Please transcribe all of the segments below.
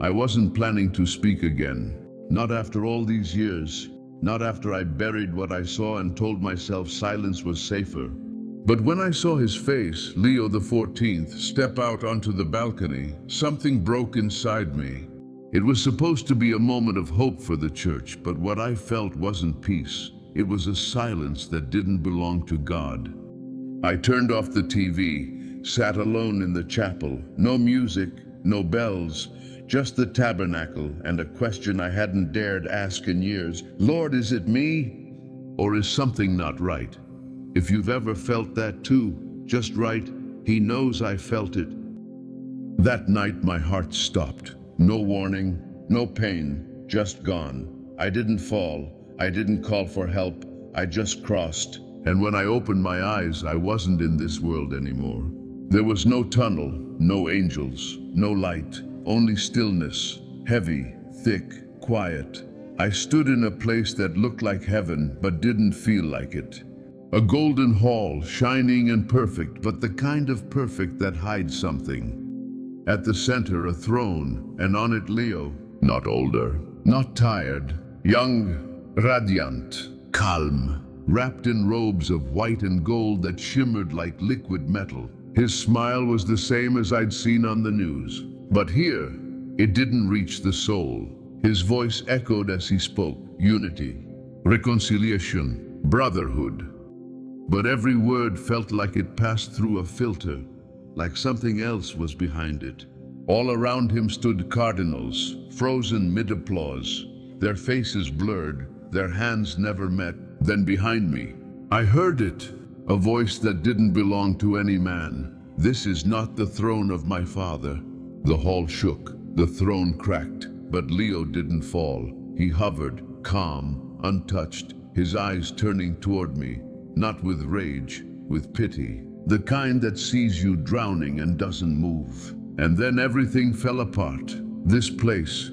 I wasn't planning to speak again. Not after all these years. Not after I buried what I saw and told myself silence was safer. But when I saw his face, Leo XIV, step out onto the balcony, something broke inside me. It was supposed to be a moment of hope for the church, but what I felt wasn't peace. It was a silence that didn't belong to God. I turned off the TV, sat alone in the chapel. No music, no bells, just the tabernacle and a question I hadn't dared ask in years. Lord, is it me? Or is something not right? If you've ever felt that too, just right, He knows I felt it. That night my heart stopped. No warning, no pain, just gone. I didn't fall, I didn't call for help, I just crossed. And when I opened my eyes, I wasn't in this world anymore. There was no tunnel, no angels, no light, only stillness, heavy, thick, quiet. I stood in a place that looked like heaven, but didn't feel like it. A golden hall, shining and perfect, but the kind of perfect that hides something. At the center, a throne, and on it Leo, not older, not tired, young, radiant, calm, wrapped in robes of white and gold that shimmered like liquid metal. His smile was the same as I'd seen on the news. But here, it didn't reach the soul. His voice echoed as he spoke, unity, reconciliation, brotherhood. But every word felt like it passed through a filter, like something else was behind it. All around him stood cardinals, frozen mid-applause, their faces blurred, their hands never met. Then behind me, I heard it, a voice that didn't belong to any man. This is not the throne of my father. The hall shook, the throne cracked, but Leo didn't fall. He hovered, calm, untouched, his eyes turning toward me, not with rage, with pity, the kind that sees you drowning and doesn't move. And then everything fell apart. This place,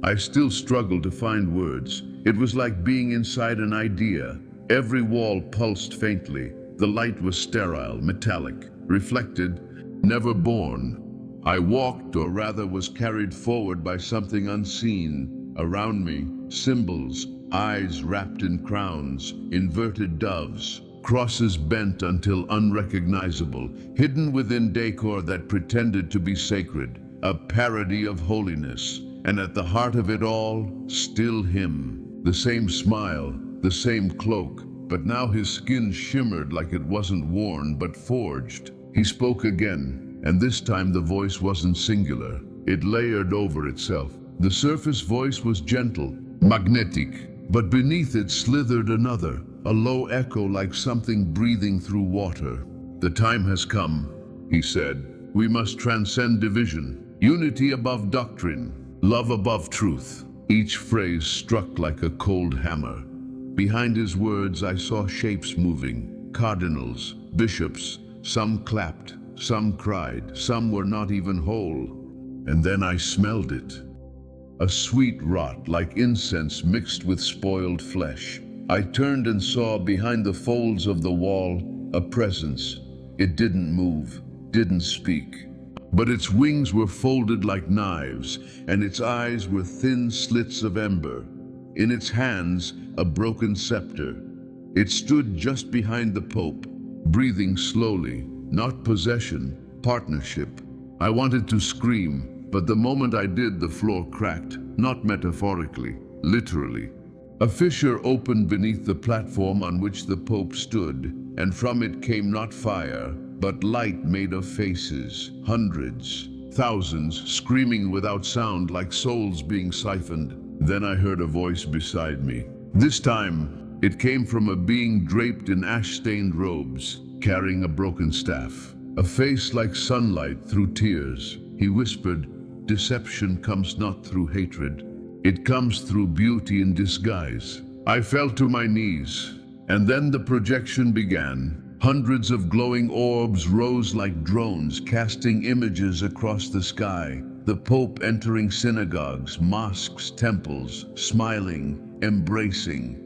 I still struggle to find words. It was like being inside an idea. Every wall pulsed faintly. The light was sterile, metallic, reflected, never born. I walked, or rather was carried forward by something unseen. Around me, symbols, eyes wrapped in crowns, inverted doves, crosses bent until unrecognizable, hidden within decor that pretended to be sacred, a parody of holiness. And at the heart of it all, still him. The same smile, the same cloak, but now his skin shimmered like it wasn't worn but forged. He spoke again, and this time the voice wasn't singular. It layered over itself. The surface voice was gentle, magnetic, but beneath it slithered another, a low echo like something breathing through water. The time has come, he said. We must transcend division, unity above doctrine, love above truth. Each phrase struck like a cold hammer. Behind his words I saw shapes moving, cardinals, bishops. Some clapped, some cried, some were not even whole. And then I smelled it. A sweet rot like incense mixed with spoiled flesh. I turned and saw behind the folds of the wall a presence. It didn't move, didn't speak. But its wings were folded like knives, and its eyes were thin slits of ember. In its hands, a broken scepter. It stood just behind the Pope, breathing slowly, not possession, partnership. I wanted to scream, but the moment I did, the floor cracked, not metaphorically, literally. A fissure opened beneath the platform on which the Pope stood, and from it came not fire, but light made of faces, hundreds, thousands, screaming without sound like souls being siphoned. Then I heard a voice beside me. This time, it came from a being draped in ash-stained robes, carrying a broken staff. A face like sunlight through tears. He whispered, "Deception comes not through hatred. It comes through beauty in disguise." I fell to my knees, and then the projection began. Hundreds of glowing orbs rose like drones, casting images across the sky. The Pope entering synagogues, mosques, temples, smiling, embracing,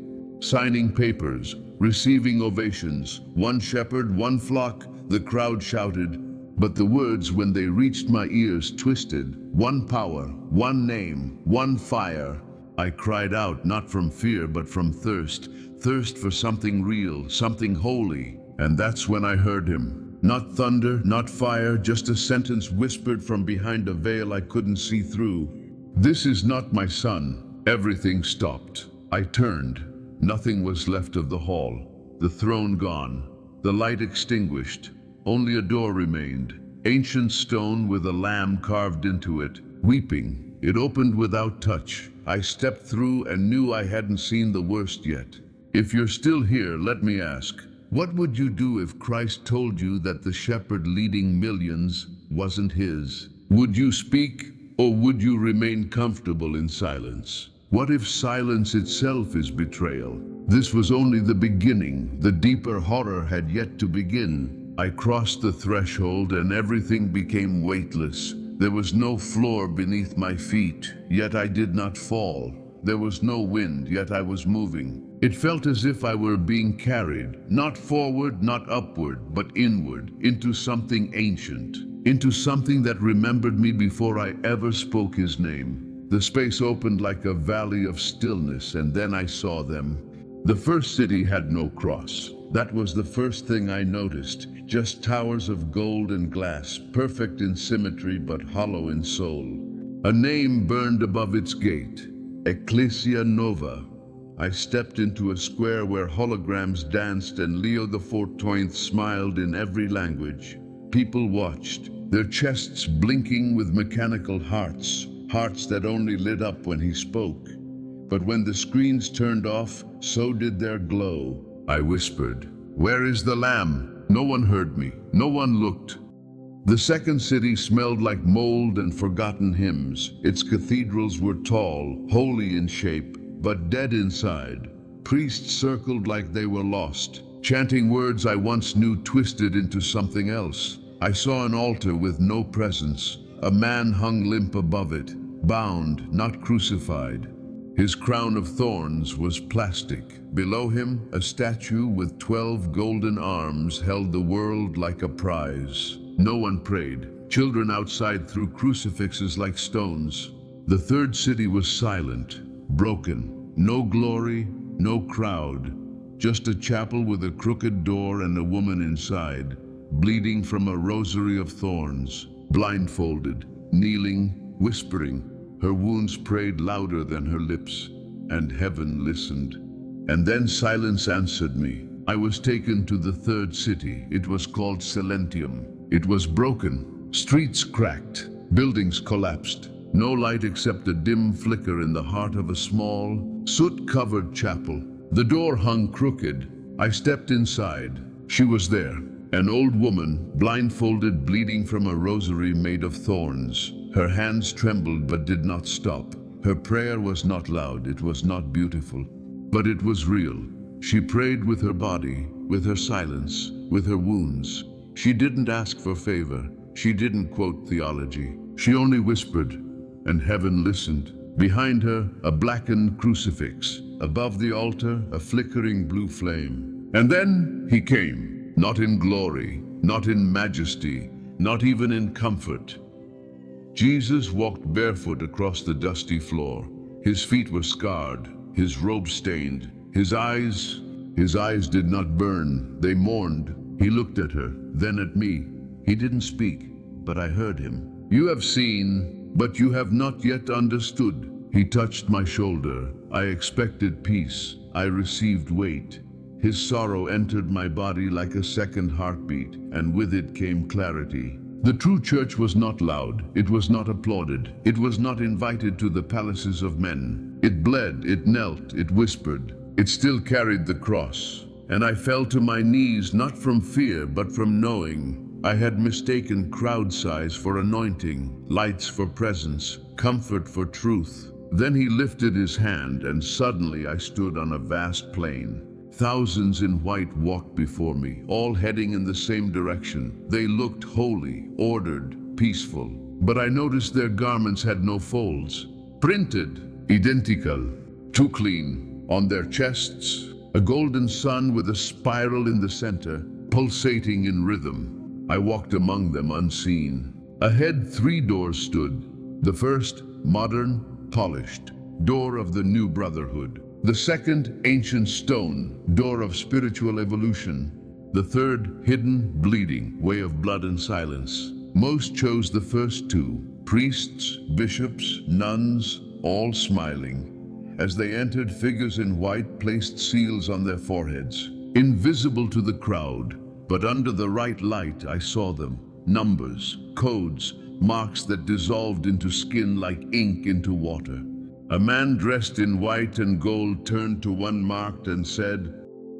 signing papers, receiving ovations. One shepherd, one flock, the crowd shouted, But the words, when they reached my ears, twisted. One power, one name, one fire. I cried out, not from fear, but from thirst. Thirst for something real, something holy. And that's when I heard him. Not thunder, not fire, just a sentence whispered from behind a veil I couldn't see through. This is not my son. Everything stopped. I turned. Nothing was left of the hall. The throne gone. The light extinguished. Only a door remained. Ancient stone with a lamb carved into it, weeping. It opened without touch. I stepped through and knew I hadn't seen the worst yet. If you're still here, let me ask, what would you do if Christ told you that the shepherd leading millions wasn't his? Would you speak, or would you remain comfortable in silence? What if silence itself is betrayal? This was only the beginning. The deeper horror had yet to begin. I crossed the threshold and everything became weightless. There was no floor beneath my feet, yet I did not fall. There was no wind, yet I was moving. It felt as if I were being carried, not forward, not upward, but inward, into something ancient, into something that remembered me before I ever spoke his name. The space opened like a valley of stillness, and then I saw them. The first city had no cross. That was the first thing I noticed, just towers of gold and glass, perfect in symmetry but hollow in soul. A name burned above its gate, Ecclesia Nova. I stepped into a square where holograms danced and Leo XIV smiled in every language. People watched, their chests blinking with mechanical hearts, hearts that only lit up when he spoke. But when the screens turned off, so did their glow. I whispered, "Where is the Lamb?" No one heard me. No one looked. The second city smelled like mold and forgotten hymns. Its cathedrals were tall, holy in shape, but dead inside. Priests circled like they were lost, chanting words I once knew twisted into something else. I saw an altar with no presence. A man hung limp above it, bound, not crucified. His crown of thorns was plastic. Below him, a statue with 12 golden arms held the world like a prize. No one prayed. Children outside threw crucifixes like stones. The third city was silent, broken. No glory, no crowd. Just a chapel with a crooked door and a woman inside, bleeding from a rosary of thorns, blindfolded, kneeling, whispering. Her wounds prayed louder than her lips, and heaven listened. And then silence answered me. I was taken to the third city. It was called Silentium. It was broken. Streets cracked. Buildings collapsed. No light except a dim flicker in the heart of a small, soot-covered chapel. The door hung crooked. I stepped inside. She was there. An old woman, blindfolded, bleeding from a rosary made of thorns. Her hands trembled but did not stop. Her prayer was not loud, it was not beautiful, but it was real. She prayed with her body, with her silence, with her wounds. She didn't ask for favor. She didn't quote theology. She only whispered, and heaven listened. Behind her, a blackened crucifix. Above the altar, a flickering blue flame. And then he came, not in glory, not in majesty, not even in comfort. Jesus walked barefoot across the dusty floor. His feet were scarred, his robe stained. His eyes did not burn, they mourned. He looked at her, then at me. He didn't speak, but I heard him. "You have seen, but you have not yet understood." He touched my shoulder. I expected peace. I received weight. His sorrow entered my body like a second heartbeat, and with it came clarity. The true church was not loud, it was not applauded, it was not invited to the palaces of men. It bled, it knelt, it whispered. It still carried the cross. And I fell to my knees not from fear, but from knowing. I had mistaken crowd size for anointing, lights for presence, comfort for truth. Then he lifted his hand, and suddenly I stood on a vast plain. Thousands in white walked before me, all heading in the same direction. They looked holy, ordered, peaceful. But I noticed their garments had no folds. Printed, identical, too clean. On their chests, a golden sun with a spiral in the center, pulsating in rhythm. I walked among them unseen. Ahead 3 doors stood. The first, modern, polished, door of the new brotherhood. The second, ancient stone, door of spiritual evolution. The third, hidden, bleeding, way of blood and silence. Most chose the first 2, priests, bishops, nuns, all smiling. As they entered, figures in white placed seals on their foreheads, invisible to the crowd, but under the right light I saw them. Numbers, codes, marks that dissolved into skin like ink into water. A man dressed in white and gold turned to one marked and said,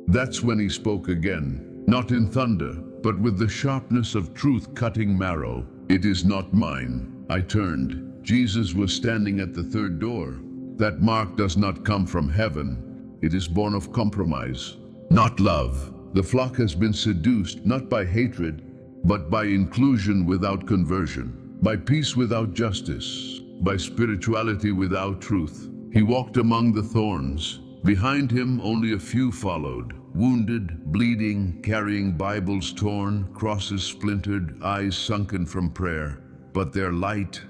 "That's when he spoke again, not in thunder, but with the sharpness of truth cutting marrow. It is not mine." I turned. Jesus was standing at the third door. That mark does not come from heaven. It is born of compromise, not love. The flock has been seduced not by hatred, but by inclusion without conversion, by peace without justice, by spirituality without truth. He walked among the thorns. Behind him only a few followed, wounded, bleeding, carrying Bibles torn, crosses splintered, eyes sunken from prayer. But their light,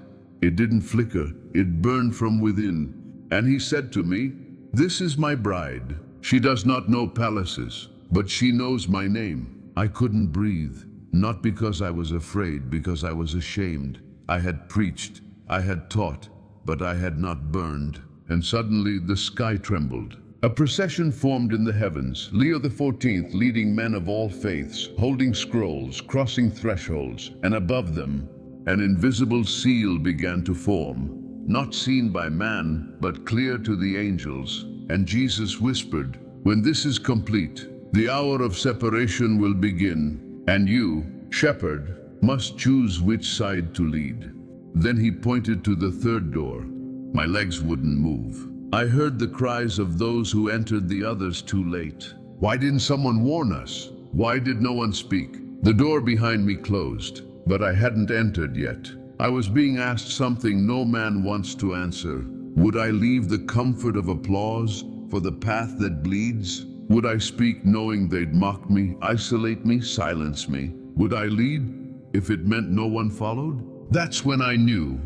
it didn't flicker, it burned from within. And he said to me, "This is my bride. She does not know palaces, but she knows my name." I couldn't breathe, not because I was afraid, because I was ashamed. I had preached, I had taught, but I had not burned. And suddenly the sky trembled. A procession formed in the heavens, Leo XIV leading men of all faiths, holding scrolls, crossing thresholds, and above them, an invisible seal began to form, not seen by man, but clear to the angels. And Jesus whispered, "When this is complete, the hour of separation will begin, and you, shepherd, must choose which side to lead." Then he pointed to the third door. My legs wouldn't move. I heard the cries of those who entered the others too late. Why didn't someone warn us? Why did no one speak? The door behind me closed, but I hadn't entered yet. I was being asked something no man wants to answer. Would I leave the comfort of applause for the path that bleeds? Would I speak knowing they'd mock me, isolate me, silence me? Would I lead if it meant no one followed? That's when I knew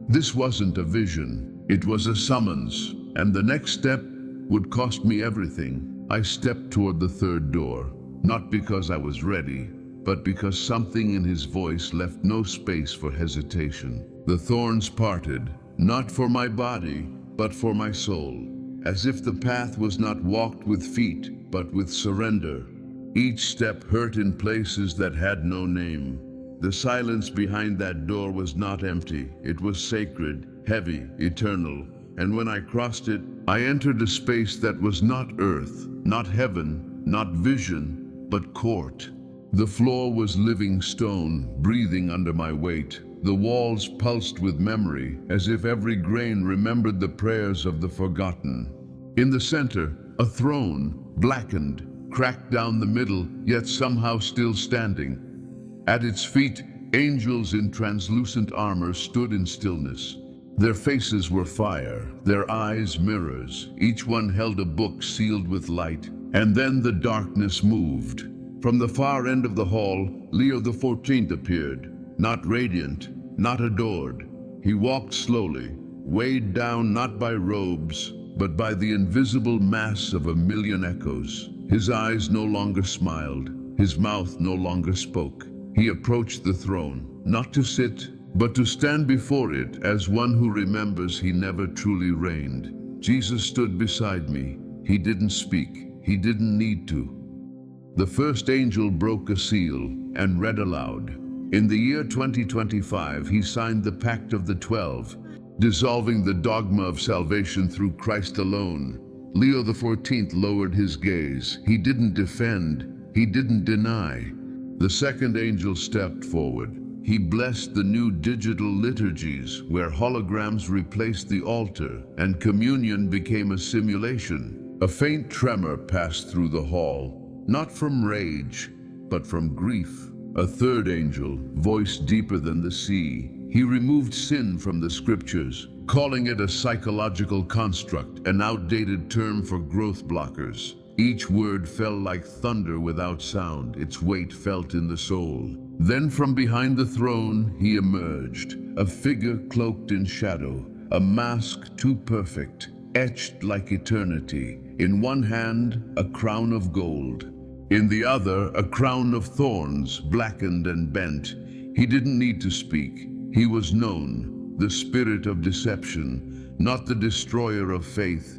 this wasn't a vision. It was a summons, and the next step would cost me everything. I stepped toward the third door, not because I was ready, but because something in his voice left no space for hesitation. The thorns parted, not for my body, but for my soul, as if the path was not walked with feet, but with surrender. Each step hurt in places that had no name. The silence behind that door was not empty. It was sacred, heavy, eternal. And when I crossed it, I entered a space that was not earth, not heaven, not vision, but court. The floor was living stone, breathing under my weight. The walls pulsed with memory, as if every grain remembered the prayers of the forgotten. In the center, a throne, blackened, cracked down the middle, yet somehow still standing. At its feet, angels in translucent armor stood in stillness. Their faces were fire, their eyes mirrors. Each one held a book sealed with light. And then the darkness moved. From the far end of the hall, Leo XIV appeared, not radiant, not adored. He walked slowly, weighed down not by robes, but by the invisible mass of a million echoes. His eyes no longer smiled, his mouth no longer spoke. He approached the throne, not to sit, but to stand before it as one who remembers he never truly reigned. Jesus stood beside me. He didn't speak. He didn't need to. The first angel broke a seal and read aloud. In the year 2025, he signed the Pact of the 12, dissolving the dogma of salvation through Christ alone. Leo XIV lowered his gaze. He didn't defend. He didn't deny. The second angel stepped forward. He blessed the new digital liturgies where holograms replaced the altar and communion became a simulation. A faint tremor passed through the hall, not from rage, but from grief. A third angel, voice deeper than the sea, he removed sin from the scriptures, calling it a psychological construct, an outdated term for growth blockers. Each word fell like thunder without sound, its weight felt in the soul. Then from behind the throne he emerged, a figure cloaked in shadow, a mask too perfect, etched like eternity. In one hand, a crown of gold. In the other, a crown of thorns, blackened and bent. He didn't need to speak. He was known, the spirit of deception, not the destroyer of faith,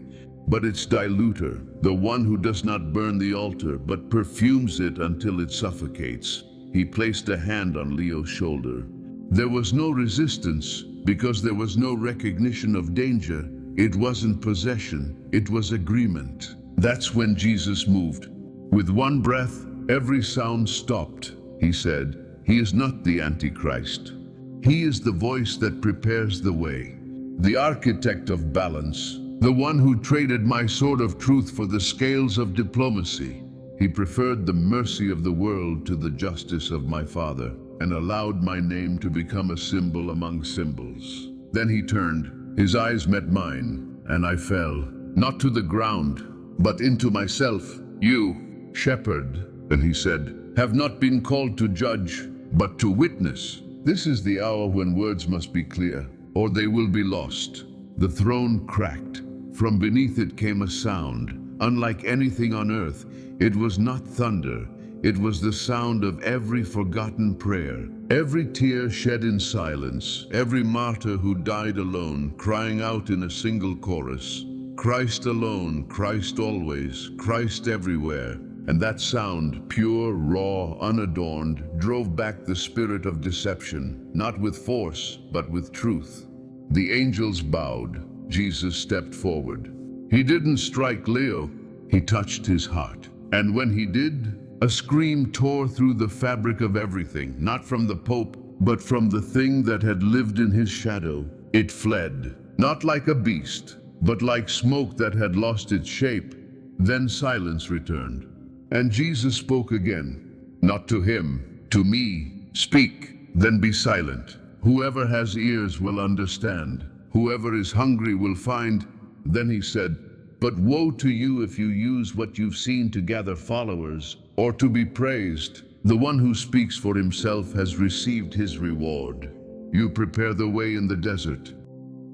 but its diluter, the one who does not burn the altar, but perfumes it until it suffocates. He placed a hand on Leo's shoulder. There was no resistance, because there was no recognition of danger. It wasn't possession, it was agreement. That's when Jesus moved. With one breath, every sound stopped. He said, "He is not the Antichrist. He is the voice that prepares the way, the architect of balance, the one who traded my sword of truth for the scales of diplomacy." He preferred the mercy of the world to the justice of my Father, and allowed my name to become a symbol among symbols. Then he turned, his eyes met mine, and I fell, not to the ground, but into myself. "You, shepherd," and he said, "have not been called to judge, but to witness." This is the hour when words must be clear, or they will be lost. The throne cracked. From beneath it came a sound, unlike anything on earth. It was not thunder. It was the sound of every forgotten prayer, every tear shed in silence, every martyr who died alone, crying out in a single chorus, "Christ alone, Christ always, Christ everywhere." And that sound, pure, raw, unadorned, drove back the spirit of deception, not with force, but with truth. The angels bowed. Jesus stepped forward. He didn't strike Leo, he touched his heart. And when he did, a scream tore through the fabric of everything, not from the Pope, but from the thing that had lived in his shadow. It fled, not like a beast, but like smoke that had lost its shape. Then silence returned. And Jesus spoke again, not to him, to me. "Speak, then be silent. Whoever has ears will understand. Whoever is hungry will find." Then he said, "But woe to you if you use what you've seen to gather followers, or to be praised. The one who speaks for himself has received his reward. You prepare the way in the desert."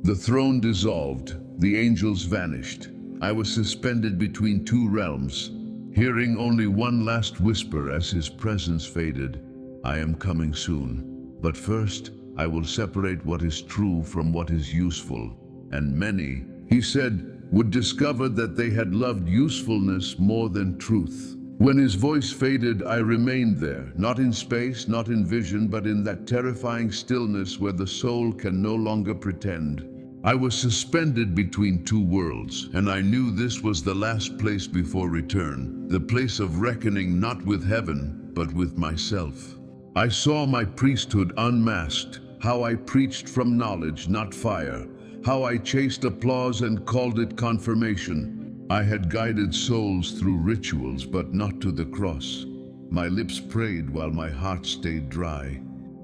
The throne dissolved, the angels vanished. I was suspended between two realms, hearing only one last whisper as his presence faded. "I am coming soon. But first, I will separate what is true from what is useful." And many, he said, would discover that they had loved usefulness more than truth. When his voice faded, I remained there, not in space, not in vision, but in that terrifying stillness where the soul can no longer pretend. I was suspended between two worlds, and I knew this was the last place before return, the place of reckoning not with heaven, but with myself. I saw my priesthood unmasked, how I preached from knowledge, not fire, how I chased applause and called it confirmation. I had guided souls through rituals, but not to the cross. My lips prayed while my heart stayed dry.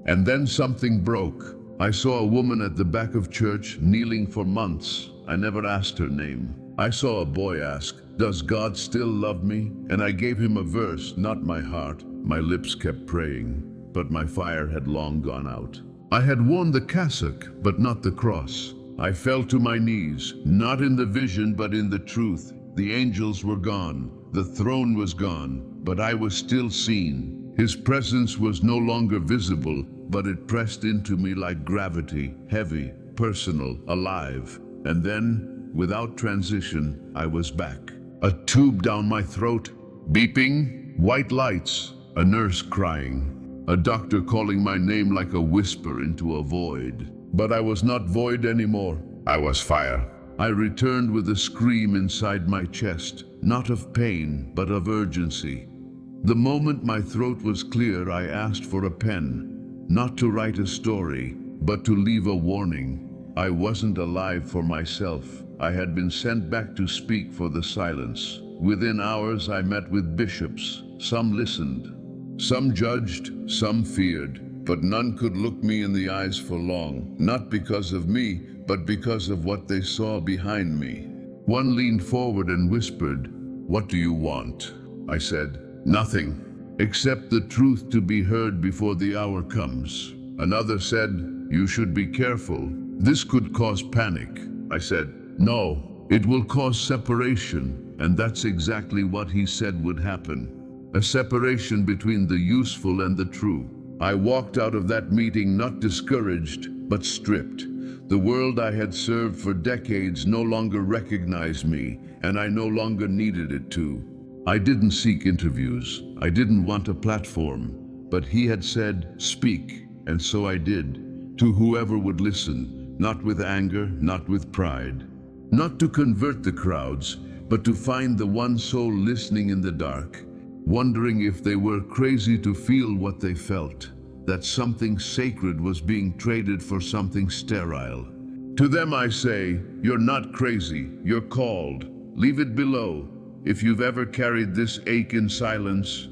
And then something broke. I saw a woman at the back of church, kneeling for months. I never asked her name. I saw a boy ask, "Does God still love me?" And I gave him a verse, not my heart. My lips kept praying, but my fire had long gone out. I had worn the cassock, but not the cross. I fell to my knees, not in the vision, but in the truth. The angels were gone, the throne was gone, but I was still seen. His presence was no longer visible, but it pressed into me like gravity, heavy, personal, alive. And then, without transition, I was back. A tube down my throat, beeping, white lights, a nurse crying, a doctor calling my name like a whisper into a void. But I was not void anymore. I was fire. I returned with a scream inside my chest, not of pain, but of urgency. The moment my throat was clear, I asked for a pen, not to write a story, but to leave a warning. I wasn't alive for myself. I had been sent back to speak for the silence. Within hours, I met with bishops. Some listened. Some judged, some feared, but none could look me in the eyes for long, not because of me, but because of what they saw behind me. One leaned forward and whispered, "What do you want?" I said. "Nothing, except the truth to be heard before the hour comes." Another said, "You should be careful. This could cause panic." I said, "No, it will cause separation." And that's exactly what he said would happen. A separation between the useful and the true. I walked out of that meeting not discouraged, but stripped. The world I had served for decades no longer recognized me, and I no longer needed it to. I didn't seek interviews. I didn't want a platform. But he had said, "Speak," and so I did. To whoever would listen, not with anger, not with pride. Not to convert the crowds, but to find the one soul listening in the dark, wondering if they were crazy to feel what they felt, that something sacred was being traded for something sterile. To them I say, you're not crazy, you're called. Leave it below, if you've ever carried this ache in silence.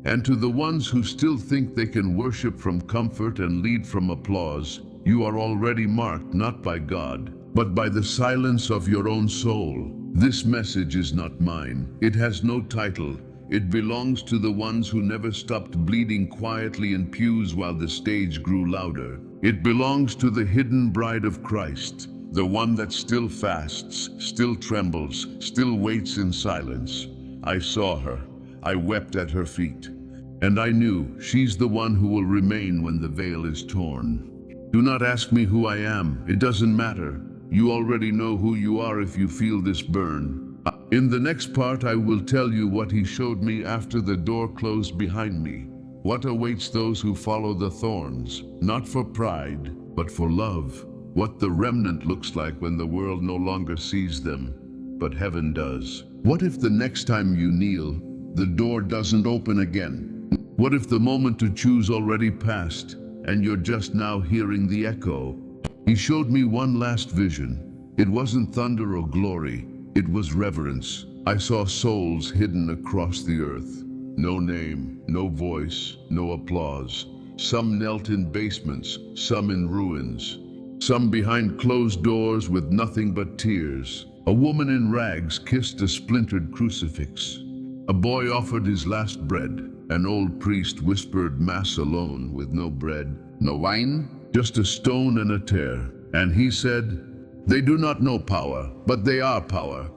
And to the ones who still think they can worship from comfort and lead from applause, you are already marked not by God, but by the silence of your own soul. This message is not mine. It has no title. It belongs to the ones who never stopped bleeding quietly in pews while the stage grew louder. It belongs to the hidden bride of Christ, the one that still fasts, still trembles, still waits in silence. I saw her. I wept at her feet. And I knew she's the one who will remain when the veil is torn. Do not ask me who I am. It doesn't matter. You already know who you are if you feel this burn. In the next part, I will tell you what he showed me after the door closed behind me. What awaits those who follow the thorns, not for pride, but for love. What the remnant looks like when the world no longer sees them, but heaven does. What if the next time you kneel, the door doesn't open again? What if the moment to choose already passed, and you're just now hearing the echo? He showed me one last vision. It wasn't thunder or glory, it was reverence. I saw souls hidden across the earth. No name, no voice, no applause. Some knelt in basements, some in ruins. Some behind closed doors with nothing but tears. A woman in rags kissed a splintered crucifix. A boy offered his last bread. An old priest whispered mass alone with no bread, no wine, just a stone and a tear. And he said, "They do not know power, but they are power.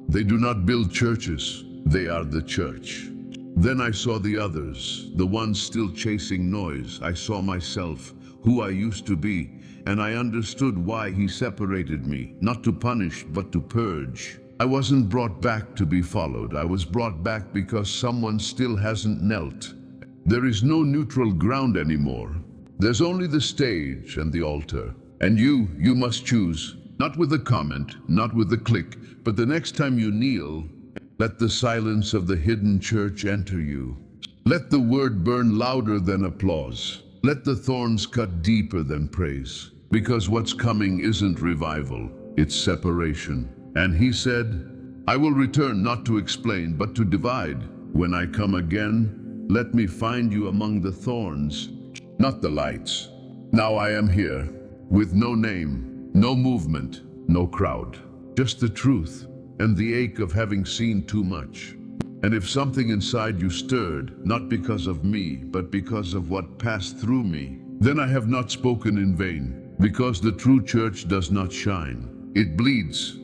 They do not build churches, they are the church." Then I saw the others, the ones still chasing noise. I saw myself, who I used to be, and I understood why he separated me, not to punish, but to purge. I wasn't brought back to be followed. I was brought back because someone still hasn't knelt. There is no neutral ground anymore. There's only the stage and the altar. And you must choose. Not with a comment, not with a click, but the next time you kneel, let the silence of the hidden church enter you. Let the word burn louder than applause. Let the thorns cut deeper than praise. Because what's coming isn't revival, it's separation. And he said, "I will return not to explain, but to divide. When I come again, let me find you among the thorns, not the lights." Now I am here, with no name, no movement, no crowd. Just the truth, and the ache of having seen too much. And if something inside you stirred, not because of me, but because of what passed through me, then I have not spoken in vain, because the true church does not shine. It bleeds.